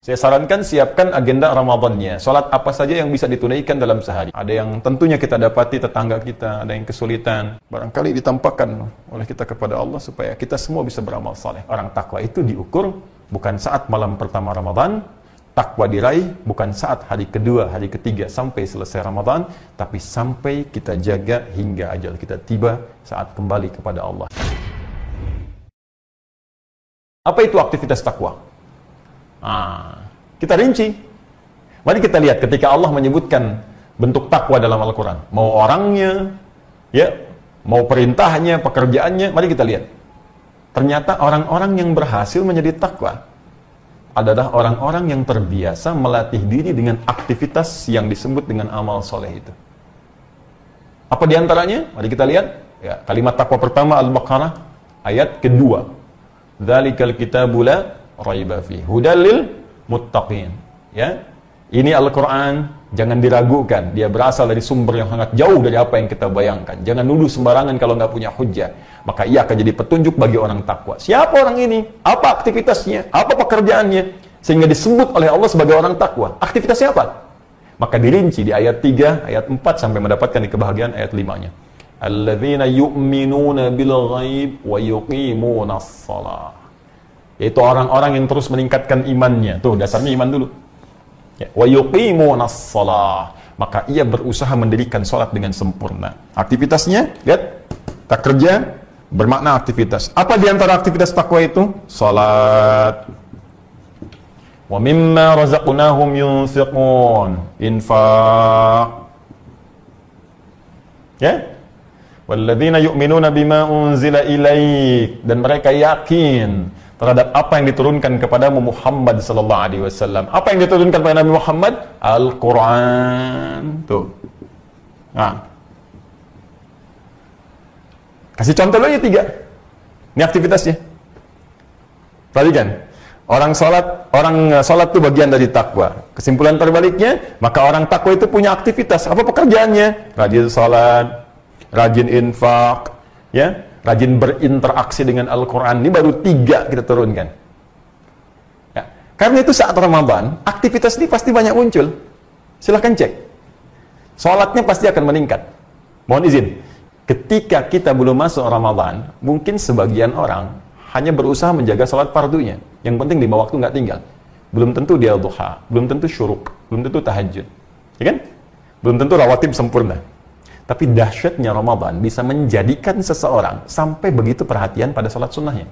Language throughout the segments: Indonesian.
Saya sarankan siapkan agenda Ramadannya. Salat apa saja yang bisa ditunaikan dalam sehari. Ada yang tentunya kita dapati tetangga kita, ada yang kesulitan. Barangkali ditampakkan oleh kita kepada Allah supaya kita semua bisa beramal saleh. Orang takwa itu diukur bukan saat malam pertama Ramadan. Takwa diraih bukan saat hari kedua, hari ketiga sampai selesai Ramadan, tapi sampai kita jaga hingga ajal kita tiba saat kembali kepada Allah. Apa itu aktivitas takwa? Kita rinci. Mari kita lihat ketika Allah menyebutkan bentuk takwa dalam Al-Quran. Mau orangnya, ya, mau perintahnya, pekerjaannya, mari kita lihat. Ternyata orang-orang yang berhasil menjadi takwa adalah orang-orang yang terbiasa melatih diri dengan aktivitas yang disebut dengan amal soleh itu. Apa diantaranya? Mari kita lihat. Ya, kalimat takwa pertama Al-Baqarah ayat kedua. Dzalikal kitabu la raiba fihi hudal lil muttaqin. Ya. Ini Al-Qur'an, jangan diragukan. Dia berasal dari sumber yang sangat jauh dari apa yang kita bayangkan. Jangan nuduh sembarangan kalau nggak punya hujjah. Maka ia akan jadi petunjuk bagi orang takwa. Siapa orang ini? Apa aktivitasnya? Apa pekerjaannya? Sehingga disebut oleh Allah sebagai orang takwa. Aktivitasnya apa? Maka dirinci di ayat 3, ayat 4 sampai mendapatkan di kebahagiaan ayat 5-nya. Alladzina yu'minuna bil ghaib wa yuqimunas shalah. Yaitu orang-orang yang terus meningkatkan imannya. Tuh, dasarnya iman dulu. Ya, wa yuqimunas shalah. Maka ia berusaha mendirikan salat dengan sempurna. Aktivitasnya, lihat, tak kerja bermakna aktivitas. Apa di antara aktivitas takwa itu? Salat. Wa mimma razaqnahum yunfiqun. Infaq. Ya? Walladzina yu'minuna bima unzila ilaik. Dan mereka yakin terhadap apa yang diturunkan kepadamu Muhammad sallallahu alaihi wasallam. Apa yang diturunkan kepada Nabi Muhammad? Al-Quran. Tuh. Kasih contoh lagi 3. Ini aktivitasnya. Tadi kan, orang salat itu bagian dari takwa. Kesimpulan terbaliknya, maka orang takwa itu punya aktivitas. Apa pekerjaannya? Rajin salat, rajin infak, ya, rajin berinteraksi dengan Al-Quran. Ini baru 3 kita turunkan. Ya. Karena itu saat Ramadan, aktivitas ini pasti banyak muncul. Silahkan cek. Salatnya pasti akan meningkat. Mohon izin. Ketika kita belum masuk Ramadan, mungkin sebagian orang hanya berusaha menjaga salat fardunya. Yang penting 5 waktu nggak tinggal. Belum tentu dia duha, belum tentu syuruk, belum tentu tahajud. Ya kan? Belum tentu rawatib sempurna. Tapi dahsyatnya Ramadan bisa menjadikan seseorang sampai begitu perhatian pada salat sunnahnya.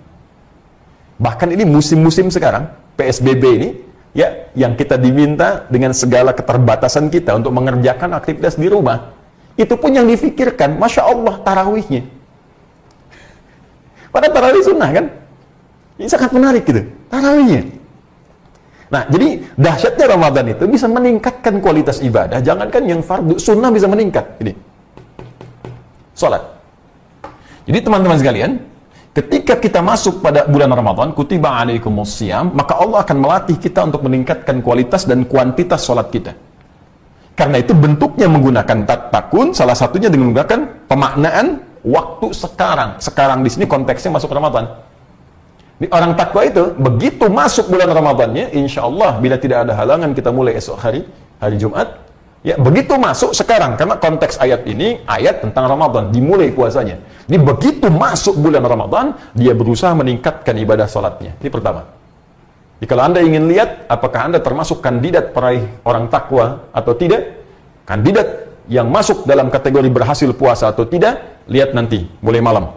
Bahkan ini musim-musim sekarang, PSBB ini, ya, yang kita diminta dengan segala keterbatasan kita untuk mengerjakan aktivitas di rumah. Itu pun yang difikirkan, Masya Allah, tarawihnya. Pada tarawih sunnah kan? Ini sangat menarik gitu, tarawihnya. Nah, jadi dahsyatnya Ramadan itu bisa meningkatkan kualitas ibadah. Jangankan yang fardu, sunnah bisa meningkat. Ini, salat. Jadi teman-teman sekalian, ketika kita masuk pada bulan Ramadan, kutiba alaikumus shiyam, maka Allah akan melatih kita untuk meningkatkan kualitas dan kuantitas salat kita. Karena itu bentuknya menggunakan takun, salah satunya dengan menggunakan pemaknaan waktu sekarang. Sekarang di sini konteksnya masuk Ramadan. Di orang takwa itu, begitu masuk bulan Ramadannya, insya Allah bila tidak ada halangan kita mulai esok hari Jumat, ya begitu masuk sekarang, karena konteks ayat ini ayat tentang Ramadan, dimulai puasanya. Jadi begitu masuk bulan Ramadan, dia berusaha meningkatkan ibadah salatnya. Ini pertama. Jadi kalau Anda ingin lihat apakah Anda termasuk kandidat peraih orang takwa atau tidak, kandidat yang masuk dalam kategori berhasil puasa atau tidak, lihat nanti, mulai malam.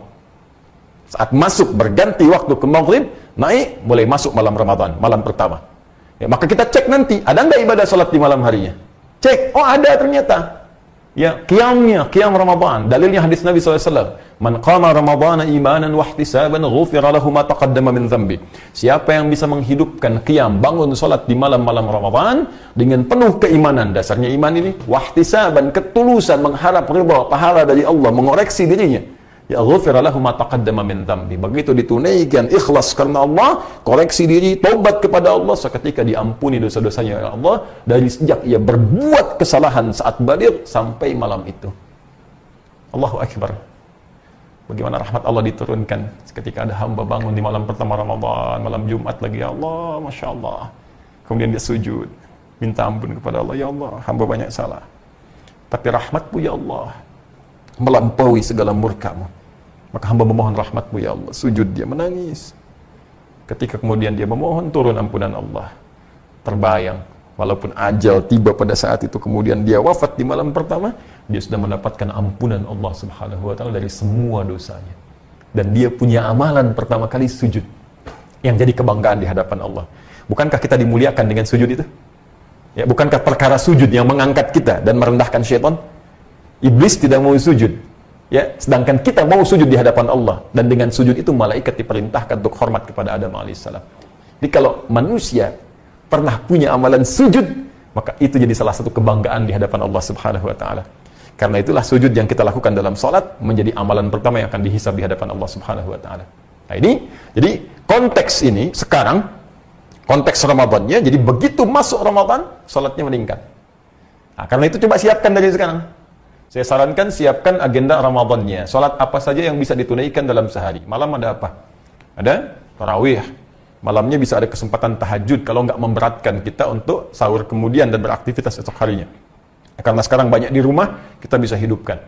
Saat masuk berganti waktu ke maghrib, naik, mulai masuk malam Ramadan, malam pertama. Ya, maka kita cek nanti, ada nggak ibadah salat di malam harinya? Cek, oh ada ternyata. Ya, qiyamnya, qiyam Ramadan. Dalilnya hadis Nabi SAW. Man qama Ramadana imanan wahtisaban ghufira lahu ma taqaddama min dhanbi. Siapa yang bisa menghidupkan qiyam, bangun salat di malam-malam Ramadan dengan penuh keimanan, dasarnya iman ini wahtisaban, ketulusan, mengharap ridha, pahala dari Allah, mengoreksi dirinya. Ya ghufira lahu ma taqaddama min dhanbi. Begitu ditunaikan ikhlas karena Allah, koreksi diri, taubat kepada Allah, seketika diampuni dosa-dosanya oleh Allah dari sejak ia berbuat kesalahan saat balik sampai malam itu. Allahu akbar. Bagaimana rahmat Allah diturunkan ketika ada hamba bangun di malam pertama Ramadan, malam Jumat lagi, ya Allah, Masya Allah. Kemudian dia sujud, minta ampun kepada Allah. Ya Allah, hamba banyak salah. Tapi rahmat-Mu ya Allah melampaui segala murka-Mu. Maka hamba memohon rahmat-Mu ya Allah. Sujud dia, menangis. Ketika kemudian dia memohon turun ampunan Allah, terbayang, walaupun ajal tiba pada saat itu, kemudian dia wafat di malam pertama, dia sudah mendapatkan ampunan Allah Subhanahu wa Ta'ala dari semua dosanya. Dan dia punya amalan pertama kali sujud, yang jadi kebanggaan di hadapan Allah. Bukankah kita dimuliakan dengan sujud itu? Ya, bukankah perkara sujud yang mengangkat kita dan merendahkan syaitan? Iblis tidak mau sujud, ya, sedangkan kita mau sujud di hadapan Allah. Dan dengan sujud itu malaikat diperintahkan untuk hormat kepada Adam alaihissalam. Jadi kalau manusia pernah punya amalan sujud, maka itu jadi salah satu kebanggaan di hadapan Allah Subhanahu wa Ta'ala. Karena itulah sujud yang kita lakukan dalam salat menjadi amalan pertama yang akan dihisab di hadapan Allah Subhanahu wa Ta'ala. Nah ini, jadi konteks ini sekarang, konteks Ramadannya, jadi begitu masuk Ramadan, salatnya meningkat. Nah, karena itu coba siapkan dari sekarang. Saya sarankan siapkan agenda Ramadannya. Salat apa saja yang bisa ditunaikan dalam sehari. Malam ada apa? Ada tarawih. Malamnya bisa ada kesempatan tahajud kalau nggak memberatkan kita untuk sahur kemudian dan beraktivitas esok harinya. Karena sekarang banyak di rumah, kita bisa hidupkan.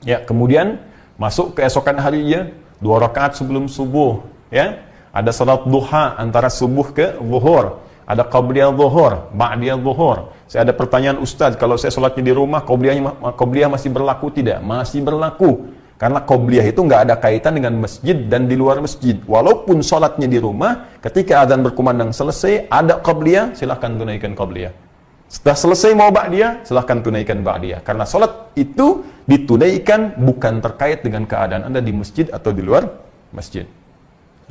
Ya, kemudian masuk keesokan harinya 2 rakaat sebelum subuh, ya. Ada salat duha antara subuh ke zuhur. Ada qabliyah zuhur, ba'diyah zuhur. Saya ada pertanyaan Ustaz, kalau saya salatnya di rumah, qabliyah masih berlaku tidak? Masih berlaku. Karena qabliyah itu nggak ada kaitan dengan masjid dan di luar masjid. Walaupun salatnya di rumah, ketika azan berkumandang selesai, ada qabliyah, silahkan tunaikan qabliyah. Setelah selesai mau ba'diyah, silahkan tunaikan ba'diyah. Karena salat itu ditunaikan bukan terkait dengan keadaan Anda di masjid atau di luar masjid.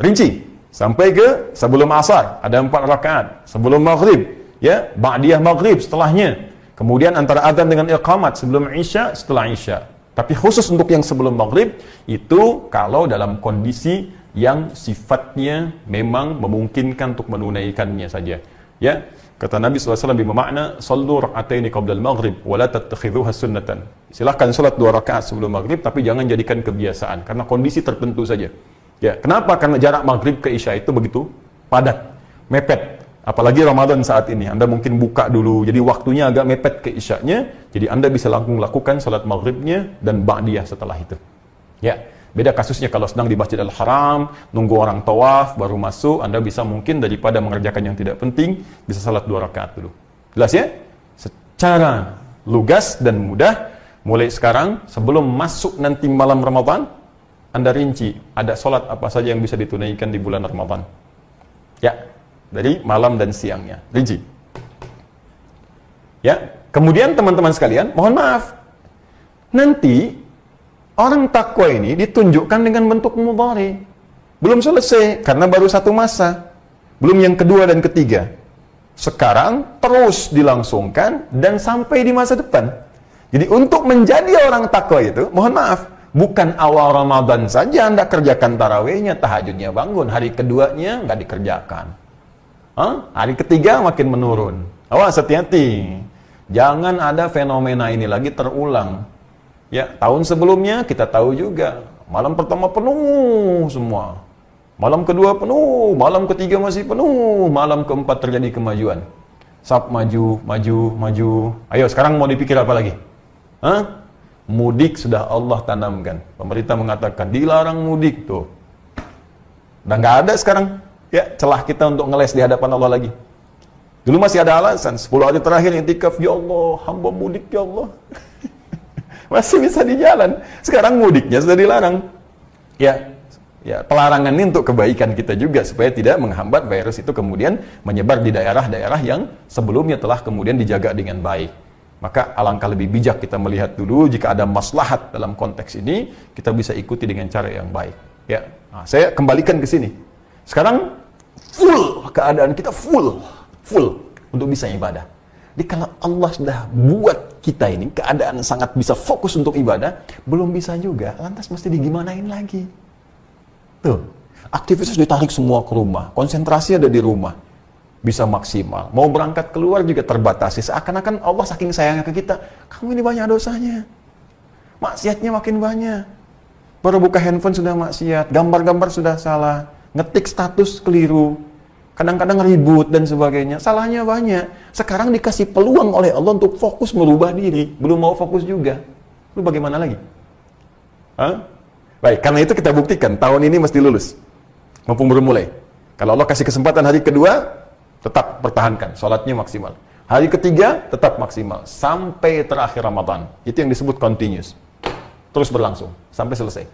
Rinci, sampai ke sebelum asar, ada 4 rakaat. Sebelum maghrib, ya, ba'diyah maghrib setelahnya. Kemudian antara azan dengan iqamat, sebelum isya, setelah isya. Tapi khusus untuk yang sebelum maghrib, itu kalau dalam kondisi yang sifatnya memang memungkinkan untuk menunaikannya saja. Ya, kata Nabi SAW bermakna, sallu rak'ataini qabla al-maghrib, wa la tattakhidhuha sunnatan. Silahkan salat 2 rakaat sebelum maghrib, tapi jangan jadikan kebiasaan, karena kondisi tertentu saja. Ya, kenapa? Karena jarak maghrib ke isya itu begitu padat, mepet. Apalagi Ramadan saat ini, Anda mungkin buka dulu, jadi waktunya agak mepet ke isyanya, jadi Anda bisa langsung lakukan salat maghribnya dan ba'diyah setelah itu. Ya, beda kasusnya kalau sedang di Masjidil Haram, nunggu orang tawaf, baru masuk, Anda bisa mungkin daripada mengerjakan yang tidak penting, bisa salat 2 rakaat dulu. Jelas ya? Secara lugas dan mudah, mulai sekarang, sebelum masuk nanti malam Ramadan, Anda rinci, ada salat apa saja yang bisa ditunaikan di bulan Ramadan. Ya, dari malam dan siangnya, rinci. Ya, kemudian teman-teman sekalian, mohon maaf, nanti orang takwa ini ditunjukkan dengan bentuk mudhari. Belum selesai, karena baru 1 masa. Belum yang kedua dan ketiga. Sekarang terus dilangsungkan dan sampai di masa depan. Jadi untuk menjadi orang takwa itu, mohon maaf, bukan awal Ramadan saja Anda kerjakan tarawihnya, tahajudnya bangun, hari keduanya nggak dikerjakan. Hari ketiga makin menurun. Awas, hati-hati. Jangan ada fenomena ini lagi terulang. Ya, tahun sebelumnya kita tahu juga, malam pertama penuh semua. Malam kedua penuh, malam ketiga masih penuh, malam keempat terjadi kemajuan. Sab maju, maju, maju. Ayo, sekarang mau dipikir apa lagi? Mudik sudah Allah tanamkan. Pemerintah mengatakan dilarang mudik tuh. Udah nggak ada sekarang. Ya, celah kita untuk ngeles di hadapan Allah lagi. Dulu masih ada alasan, 10 hari terakhir i'tikaf, ya Allah, hamba mudik ya Allah. Masih bisa di jalan. Sekarang mudiknya sudah dilarang. Ya, pelarangan ini untuk kebaikan kita juga, supaya tidak menghambat virus itu kemudian menyebar di daerah-daerah yang sebelumnya telah kemudian dijaga dengan baik. Maka alangkah lebih bijak kita melihat dulu, jika ada maslahat dalam konteks ini, kita bisa ikuti dengan cara yang baik. Ya, saya kembalikan ke sini. Sekarang full, keadaan kita full untuk bisa ibadah. Jadi kalau Allah sudah buat kita ini keadaan sangat bisa fokus untuk ibadah, belum bisa juga, lantas mesti digimanain lagi. Tuh, aktivitas ditarik semua ke rumah, konsentrasi ada di rumah, bisa maksimal. Mau berangkat keluar juga terbatasi, seakan-akan Allah saking sayangnya ke kita, kamu ini banyak dosanya, maksiatnya makin banyak. Baru buka handphone sudah maksiat, gambar-gambar sudah salah, ngetik status keliru, Kadang-kadang ribut dan sebagainya. Salahnya banyak. Sekarang dikasih peluang oleh Allah untuk fokus merubah diri. Belum mau fokus juga. Lu bagaimana lagi? Hah? Baik, karena itu kita buktikan. Tahun ini mesti lulus. Mumpung baru mulai. Kalau Allah kasih kesempatan hari kedua, tetap pertahankan. Sholatnya maksimal. Hari ketiga, tetap maksimal. Sampai terakhir Ramadan. Itu yang disebut continuous. Terus berlangsung. Sampai selesai.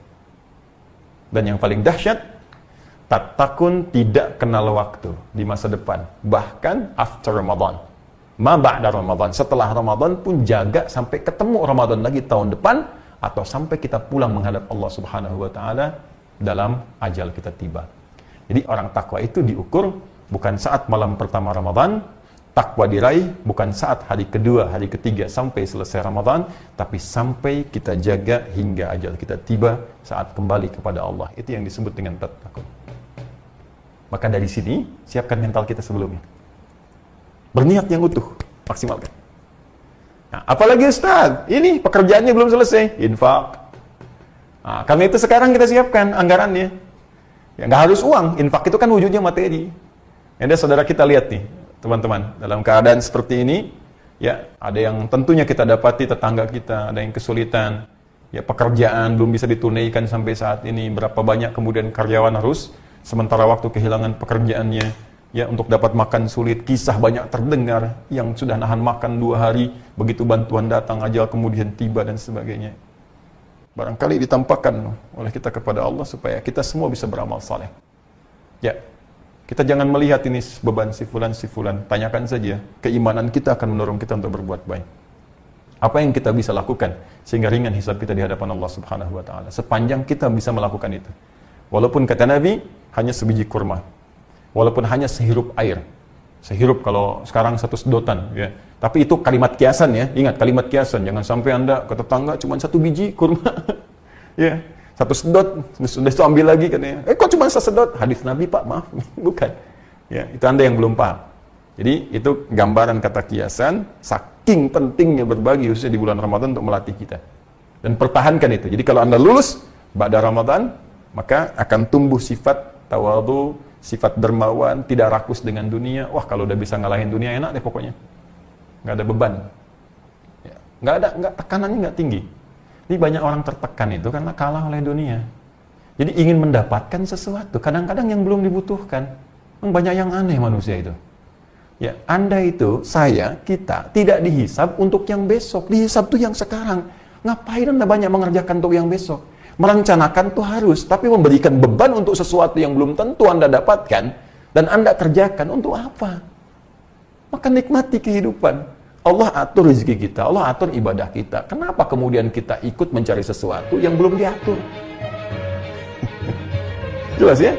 Dan yang paling dahsyat, takun tidak kenal waktu di masa depan, bahkan after Ramadan, ma ba'da Ramadan, setelah Ramadan pun jaga sampai ketemu Ramadan lagi tahun depan, atau sampai kita pulang menghadap Allah Subhanahu wa Ta'ala dalam ajal kita tiba. Jadi orang takwa itu diukur bukan saat malam pertama Ramadan, takwa diraih bukan saat hari kedua, hari ketiga sampai selesai Ramadan, tapi sampai kita jaga hingga ajal kita tiba saat kembali kepada Allah. Itu yang disebut dengan takwa. Maka dari sini, siapkan mental kita sebelumnya. Berniat yang utuh, maksimalkan. Nah, apalagi Ustaz, ini pekerjaannya belum selesai, infak. Nah, karena itu sekarang kita siapkan anggarannya. Ya, nggak harus uang, infak itu kan wujudnya materi. Ada saudara kita lihat nih, teman-teman, dalam keadaan seperti ini, ya ada yang tentunya kita dapati tetangga kita, ada yang kesulitan, ya pekerjaan belum bisa ditunaikan sampai saat ini, berapa banyak kemudian karyawan harus sementara waktu kehilangan pekerjaannya, ya untuk dapat makan sulit, kisah banyak terdengar yang sudah nahan makan 2 hari, begitu bantuan datang ajal kemudian tiba dan sebagainya. Barangkali ditampakkan oleh kita kepada Allah supaya kita semua bisa beramal saleh. Ya, kita jangan melihat ini beban si fulan, tanyakan saja, keimanan kita akan mendorong kita untuk berbuat baik. Apa yang kita bisa lakukan sehingga ringan hisab kita di hadapan Allah Subhanahu wa Ta'ala, sepanjang kita bisa melakukan itu. Walaupun kata Nabi, hanya sebiji kurma. Walaupun hanya sehirup air. Sehirup kalau sekarang 1 sedotan. Ya. Tapi itu kalimat kiasan ya. Ingat, kalimat kiasan. Jangan sampai Anda ke tetangga cuma 1 biji kurma. Ya, 1 sedot. Sudah itu ambil lagi katanya. Kok cuma 1 sedot? Hadis Nabi Pak, maaf. Bukan. Ya, itu Anda yang belum paham. Jadi itu gambaran kata kiasan. Saking pentingnya berbagi khususnya di bulan Ramadan untuk melatih kita. Dan pertahankan itu. Jadi kalau Anda lulus pada Ramadan, maka akan tumbuh sifat tawadhu, sifat dermawan, tidak rakus dengan dunia. Wah, kalau udah bisa ngalahin dunia enak deh pokoknya. Nggak ada beban. Ya, nggak tekanannya nggak tinggi. Jadi banyak orang tertekan itu karena kalah oleh dunia. Jadi ingin mendapatkan sesuatu, kadang-kadang yang belum dibutuhkan. Banyak yang aneh manusia itu. Ya, Anda itu, saya, kita tidak dihisab untuk yang besok. Dihisab tuh yang sekarang. Ngapain Anda banyak mengerjakan untuk yang besok? Merencanakan tuh harus, tapi memberikan beban untuk sesuatu yang belum tentu Anda dapatkan dan Anda kerjakan untuk apa? Maka nikmati kehidupan. Allah atur rezeki kita, Allah atur ibadah kita. Kenapa kemudian kita ikut mencari sesuatu yang belum diatur? Jelas ya?